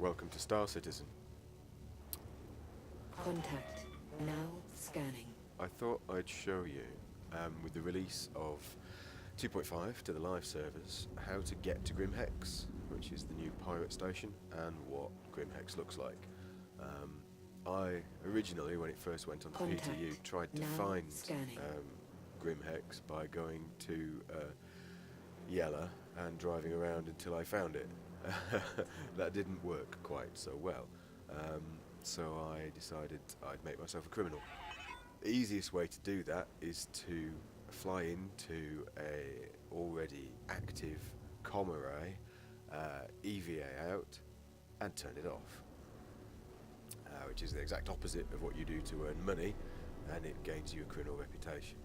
Welcome to Star Citizen. Contact. Now scanning. I thought I'd show you, with the release of 2.5 to the live servers, how to get to GrimHEX, which is the new pirate station, and what GrimHEX looks like. I originally, when it first went on the PTU, tried to find GrimHEX by going to Yella and driving around until I found it. That didn't work quite so well, so I decided I'd make myself a criminal. The easiest way to do that is to fly into a already active comm array, EVA out, and turn it off, which is the exact opposite of what you do to earn money, and it gains you a criminal reputation.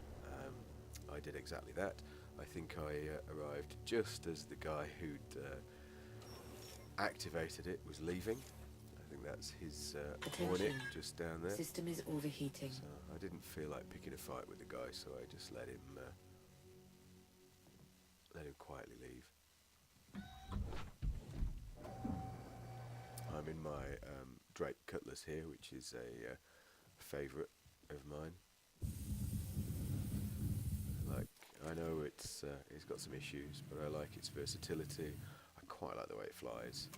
I did exactly that. I think I arrived just as the guy who'd activated it was leaving. I think that's his Hornet just down there. System is overheating. So I didn't feel like picking a fight with the guy, so I just let him quietly leave. I'm in my Drake Cutlass here, which is a favourite of mine. I know it's got some issues, but I like its versatility. I quite like the way it flies.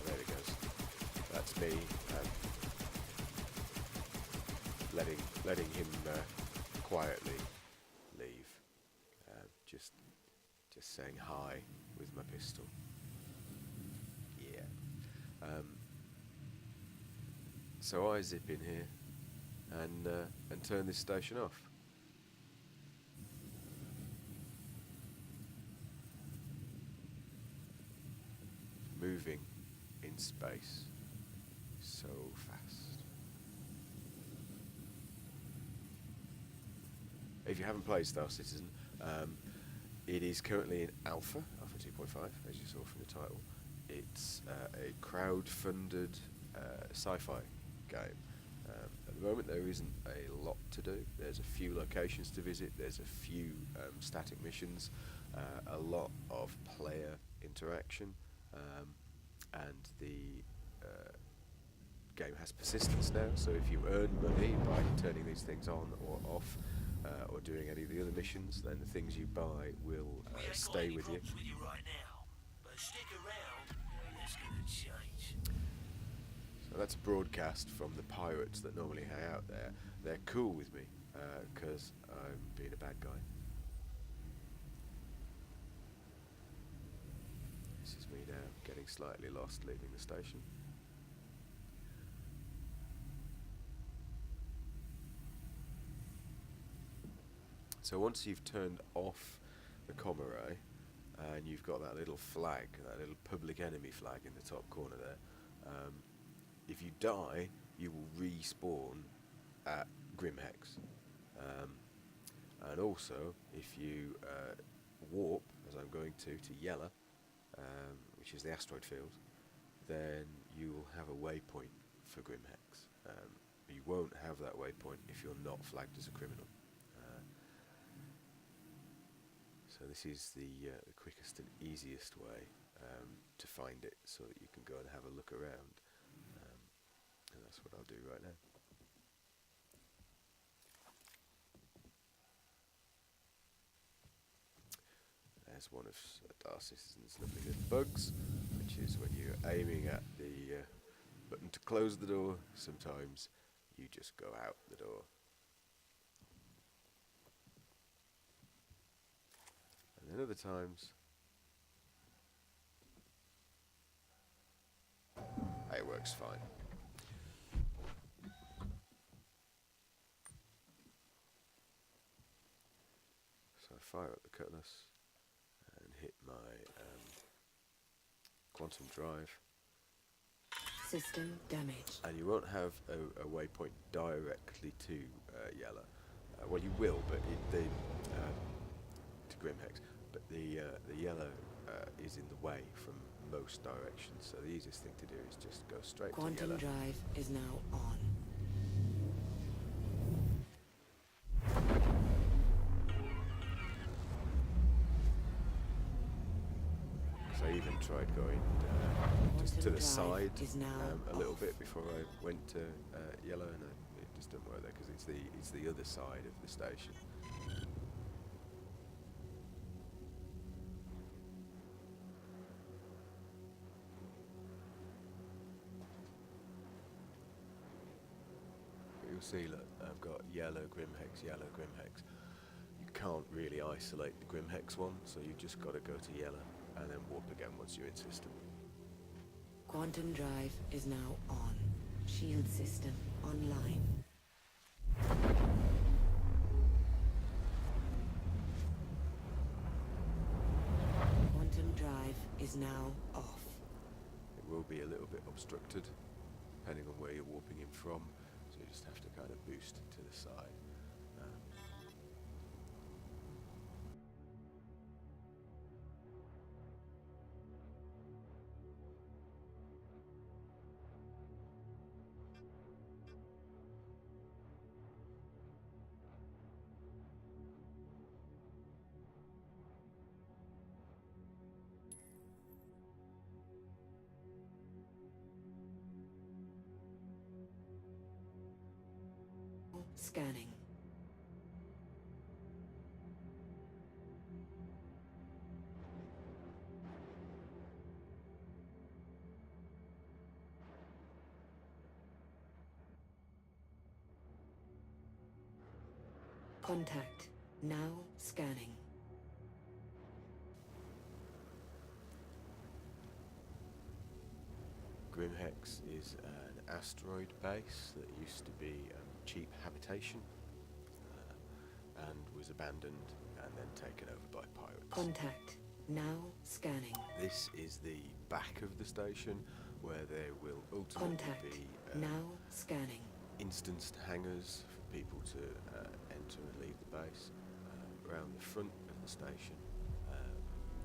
There it goes. That's me letting him quietly leave. Just saying hi with my pistol. Yeah. So I zip in here and turn this station off. Moving in space so fast. If you haven't played Star Citizen, it is currently in Alpha 2.5, as you saw from the title. It's a crowd-funded sci-fi game. At the moment there isn't a lot to do. There's a few locations to visit, there's a few static missions, a lot of player interaction, and the game has persistence now, so if you earn money by turning these things on or off, or doing any of the other missions, then the things you buy will stay with you. Right now, but stick around, it's gonna change. So that's a broadcast from the pirates that normally hang out there. They're cool with me, because I'm being a bad guy. This is me now, getting slightly lost, leaving the station. So once you've turned off the comm array, and you've got that little flag, that little public enemy flag in the top corner there, if you die, you will respawn at GrimHEX. And also, if you warp, as I'm going to Yella, which is the asteroid field, then you will have a waypoint for GrimHEX. You won't have that waypoint if you're not flagged as a criminal. So this is the quickest and easiest way to find it, so that you can go and have a look around. And that's what I'll do right now. There's one of Star Citizen's lovely little bugs, which is when you're aiming at the button to close the door, sometimes you just go out the door. And then other times, it works fine. So I fire up the cutlass and hit my quantum drive. System damaged. And you won't have a waypoint directly to Yella. Well, you will, but to GrimHEX. But the Yellow is in the way from most directions, so the easiest thing to do is just go straight to Yella. Quantum drive is now on. So even tried going just to Quantum the drive side is now a little off. bit before I went to yellow, and it just didn't work there because it's the other side of the station. But you'll see, look, I've got yellow GrimHEX, yellow GrimHEX. You can't really isolate the GrimHEX one, so you've just got to go to yellow and then warp again once you're in system. Quantum drive is now on. Shield system online. Quantum drive is now off. It will be a little bit obstructed, depending on where you're warping in from, so you just have to kind of boost to the side. Scanning. Contact. Now scanning. GrimHEX is an asteroid base that used to be cheap habitation and was abandoned and then taken over by pirates. Contact. Now scanning. This is the back of the station where there will ultimately Contact. be Now scanning. instanced hangars for people to enter and leave the base. Around the front of the station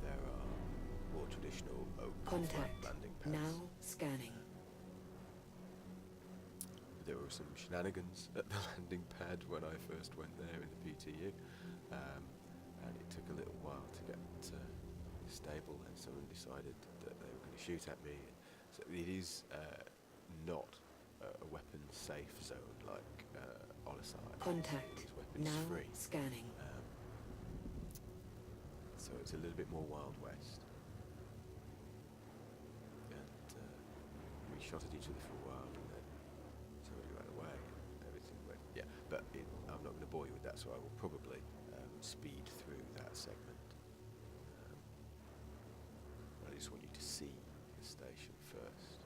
there are more traditional oak flat Contact. landing pads. Now scanning. There were some shenanigans at the landing pad when I first went there in the PTU, and it took a little while to get stable, and someone decided that they were going to shoot at me. So it is not a weapons safe zone like Oliside. Contact. It is weapons Now free. scanning. So it's a little bit more Wild West. And we shot at each other for a while, and then somebody ran away, and everything went. Yeah, but I'm not going to bore you with that, so I will probably speed through that segment. I just want you to see the station first.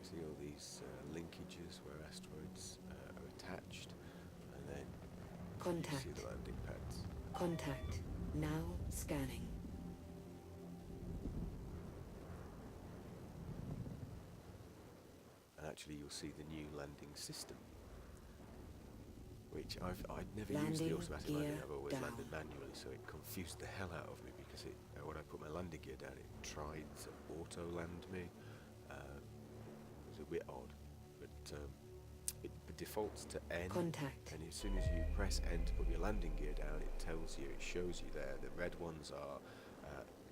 See all these linkages where asteroids are attached, and then you Contact. see the landing pads. Contact. Now scanning. And actually you'll see the new landing system, which I'd never used the Landing automatic gear landing. I've always down. landed manually, so it confused the hell out of me because when I put my landing gear down, it tried to auto land me. It was a bit odd, but it defaults to N. Contact. And as soon as you press N to put your landing gear down, it tells you, it shows you there. The red ones are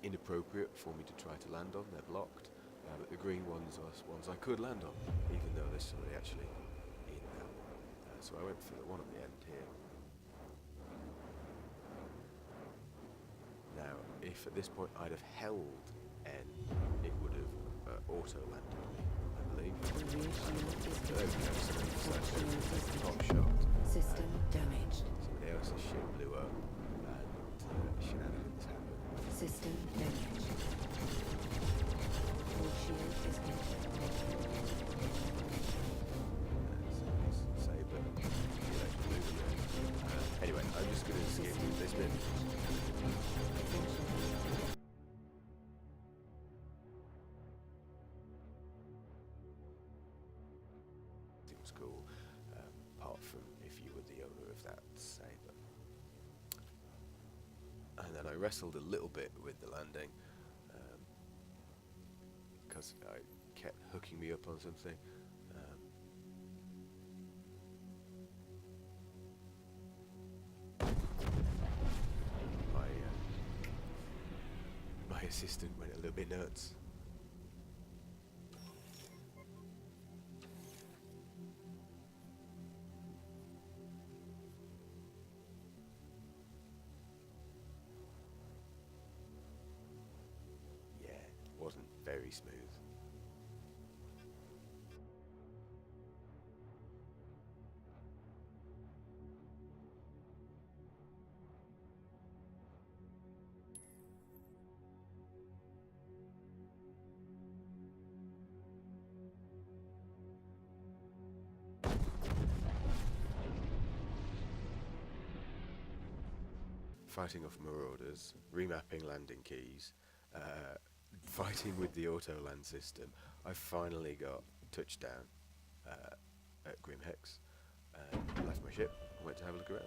inappropriate for me to try to land on. They're blocked. But the green ones are ones I could land on, even though there's somebody actually in that one. So I went for the one at the end here. Now, if at this point I'd have held N, it would have auto-landed me, I believe. The rear shield is There we go, so Port shield is top detected. shot. System damaged. Somebody else's ship blew up, and shenanigans happened. System damaged. Port shield is detected. Saber, anyway, I'm just going to skip this bit. It was cool, apart from if you were the owner of that Saber. And then I wrestled a little bit with the landing, because I kept hooking me up on something. My assistant went a little bit nuts. Yeah, wasn't very smooth. Fighting off marauders, remapping landing keys, fighting with the auto land system. I finally got touchdown at GrimHEX and left my ship and went to have a look around.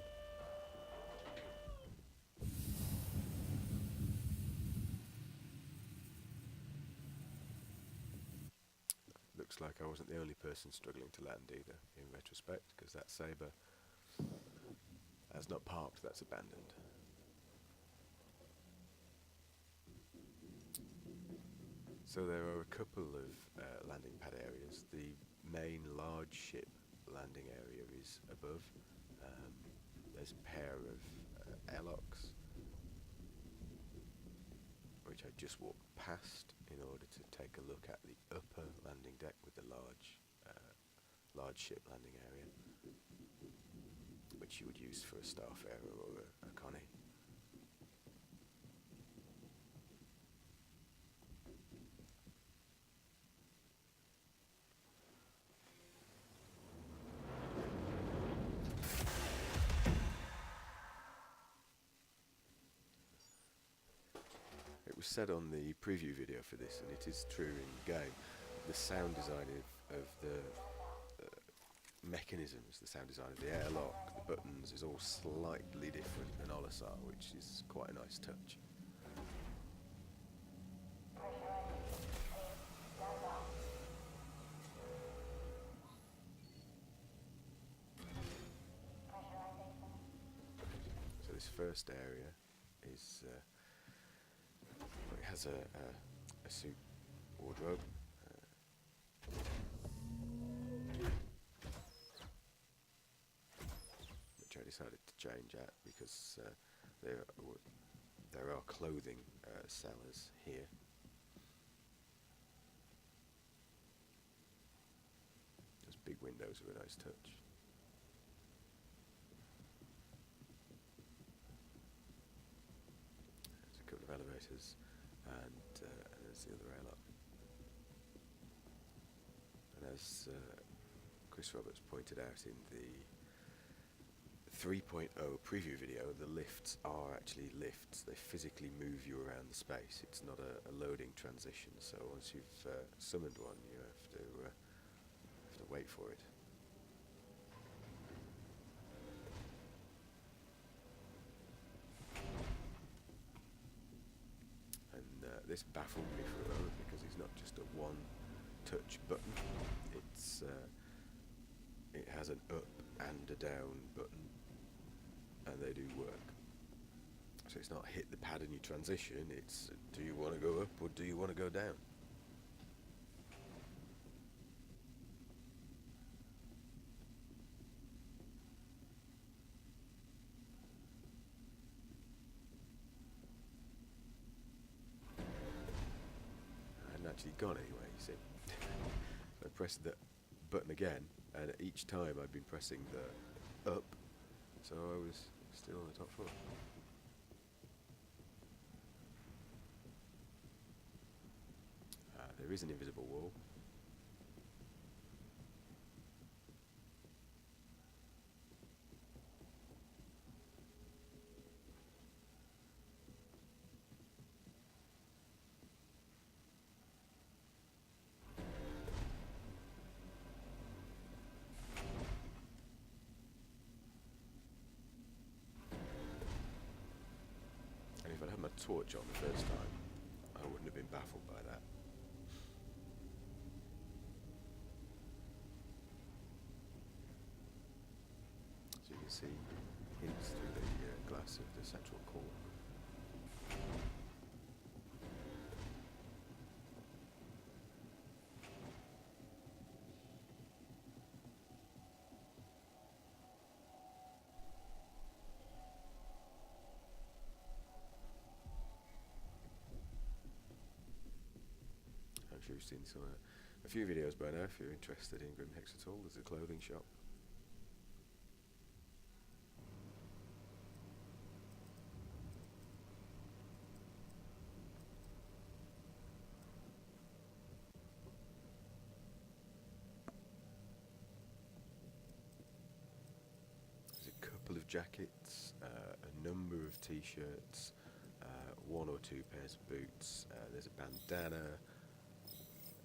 Looks like I wasn't the only person struggling to land either, in retrospect, because that saber has not parked, that's abandoned. So there are a couple of landing pad areas. The main large ship landing area is above. There's a pair of airlocks, which I just walked past in order to take a look at the upper landing deck with the large ship landing area, which you would use for a starfarer or a connie. It was said on the preview video for this, and it is true in the game, the sound design of the mechanisms, the sound design of the airlock, the buttons is all slightly different than Olisar, which is quite a nice touch. So this first area is it has a suit wardrobe. Which I decided to change at because there are clothing sellers here. Those big windows are a nice touch. There's a couple of elevators and there's the other airlock. And as Chris Roberts pointed out in the 3.0 preview video, the lifts are actually lifts. They physically move you around the space. It's not a loading transition, so once you've summoned one, you have to wait for it. And this baffled me for a moment because it's not just a one-touch button. It has an up and a down button, and they do work. So it's not hit the pad and you transition, it's do you want to go up or do you want to go down? I hadn't actually gone anyway, you see. So I pressed the button again, and each time I'd been pressing the up, so I was still on the top floor. There is an invisible wall. And if I'd had my torch on the first time, I wouldn't have been baffled by that. see hints through the glass of the central core. I'm sure you've seen a few videos by now if you're interested in GrimHEX at all. There's a clothing shop. There's a couple of jackets, a number of t-shirts, one or two pairs of boots, there's a bandana.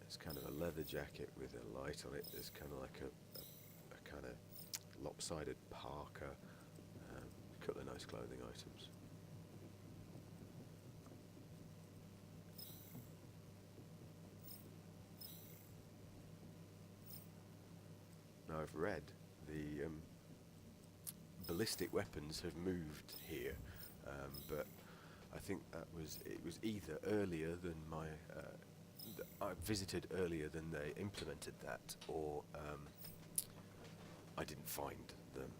It's kind of a leather jacket with a light on it. There's kind of like a kind of lopsided parka. A couple of nice clothing items. Now I've read the ballistic weapons have moved here, but I think it was either earlier than I visited earlier than they implemented that, or I didn't find them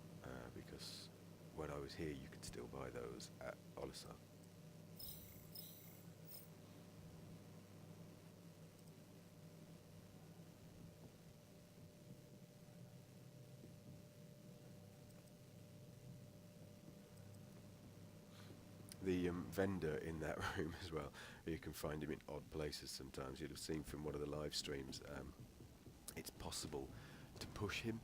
because when I was here you could still buy those at Olisar. The vendor in that room as well, you can find him in odd places sometimes. You'd have seen from one of the live streams, it's possible to push him.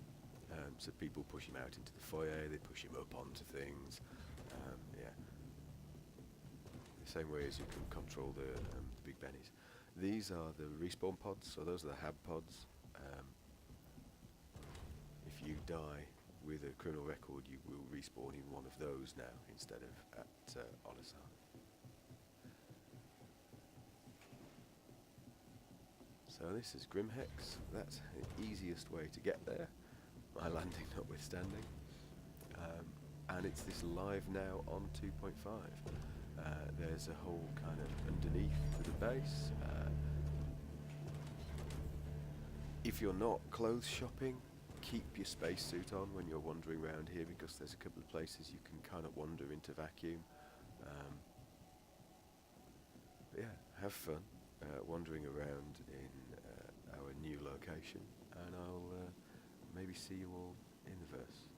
So people push him out into the foyer, they push him up onto things. Yeah. The same way as you can control the big bennies. These are the respawn pods, so those are the hab pods. If you die with a criminal record, you will respawn in one of those now instead of at Olisar. So this is GrimHEX. That's the easiest way to get there, my landing notwithstanding. And it's this live now on 2.5. There's a whole kind of underneath to the base. If you're not clothes shopping, keep your spacesuit on when you're wandering around here, because there's a couple of places you can kind of wander into vacuum. But yeah, have fun wandering around in our new location, and I'll maybe see you all in the verse.